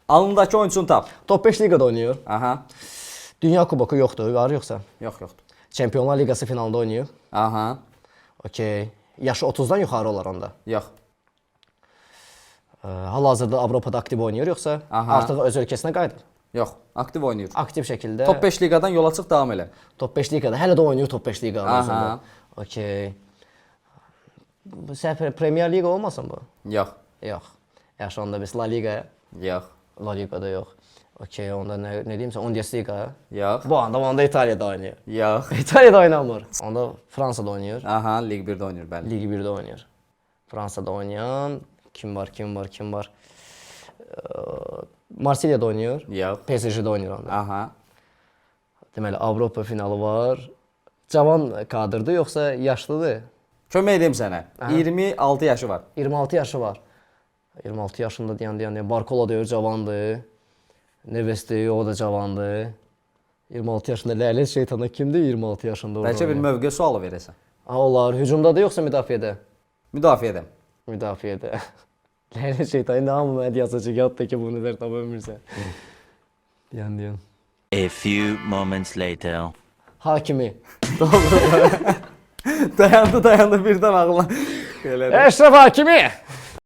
Alnındakı oyuncunu tap. Top 5 liqada oynayır. Aha. Dünya kuboku yoxdur, var yoxsa? Yox, yoxdur. Çempionlar Liqası finalında oynayır. Aha. Okey. Yaşı 30-dan yuxarı olar onda. Yox. Hal-hazırda Avropada aktiv oynayır yoxsa? Aha. Artıq öz ölkəsinə qayıdır. Yox. Aktiv oynayır. Aktiv şəkildə. Top 5 liqadan yola çıx, davam elə. Top 5 liqada. Hələ də oynayır top 5 liqada. Aha. Okey. Bu səfər Premier Liqa olmasın bu? Yox. Yox. Yaxşı onda biz La Liqaya. Yox. La Liqada yox. Okey, onda nə deyimsə Bundesliga. Yox. Bu onda İtaliyada oynayır. Yox. İtaliyada oynamır. Onda Fransada oynayır. Aha, Lig 1-də oynayır, bəli. Lig 1-də oynayır. Fransada oynayan kim var? Marsilyada oynayır. Yox. PSG-də oynayır onda. Aha. Deməli Avropa finalı var. Cavan kadrdır yoxsa yaşlıdır? Kömək edeyim sənə. 26 yaşı var. 26 yaşı var. 26 yaşında deyən Barcola deyir cavandır. Neves deyir, o da cavandır. 26 yaşında ləyət şeytana kimdir 26 yaşında orada? Bəlkə bir mövqe sualı verəsən. Onlar hücumdadır yoxsa müdafiədə? Müdafiədə. Müdafiədə. Ləyət şeytanı nə hamı mənə yazacaq, yadda ki bunu ver tapa bilmirsən. Deyən. A few moments later. Hakimi. Dayandı birdən ağlına. Əşrəf Hakimi!